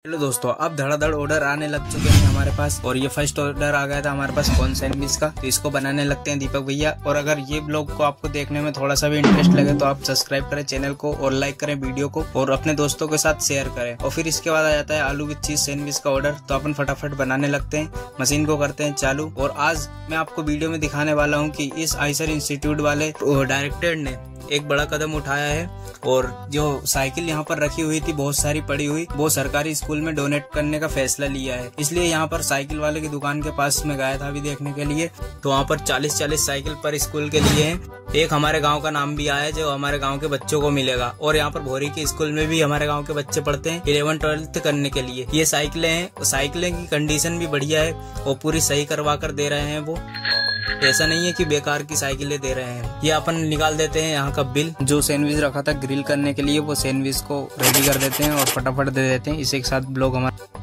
Hello दोस्तों, अब धड़ाधड़ ऑर्डर आने लग चुके हैं हमारे पास। और ये फर्स्ट ऑर्डर आ गया था हमारे पास कॉर्न सैंडविच का, तो इसको बनाने लगते हैं दीपक भैया। और अगर ये ब्लॉग को आपको देखने में थोड़ा सा भी इंटरेस्ट लगे तो आप सब्सक्राइब करें चैनल को और लाइक करें वीडियो को और अपने दोस्तों के साथ शेयर करें। और फिर इसके बाद आ जाता है आलू विद चीज सैंडविच का ऑर्डर। तो अपन फटाफट बनाने लगते हैं, मशीन को करते हैं चालू। और आज मैं आपको वीडियो में दिखाने वाला हूँ कि इस आइसर इंस्टीट्यूट वाले डायरेक्टर ने एक बड़ा कदम उठाया है। और जो साइकिल यहाँ पर रखी हुई थी बहुत सारी पड़ी हुई, वो सरकारी स्कूल में डोनेट करने का फैसला लिया है। इसलिए यहाँ पर साइकिल वाले की दुकान के पास में गया था अभी देखने के लिए। तो वहाँ पर 40-40 साइकिल पर स्कूल के लिए हैं। एक हमारे गांव का नाम भी आया है जो हमारे गांव के बच्चों को मिलेगा। और यहाँ पर भोरी के स्कूल में भी हमारे गांव के बच्चे पढ़ते हैं 11-12 करने के लिए। ये साइकिलें हैं, साइकिलें की कंडीशन भी बढ़िया है और पूरी सही करवा कर दे रहे हैं वो। ऐसा नहीं है कि बेकार की साइकिलें दे रहे हैं। ये अपन निकाल देते हैं यहाँ का बिल। जो सैंडविच रखा था ग्रिल करने के लिए वो सैंडविच को रेडी कर देते हैं और फटाफट दे देते हैं। इसी के साथ ब्लॉग हमारा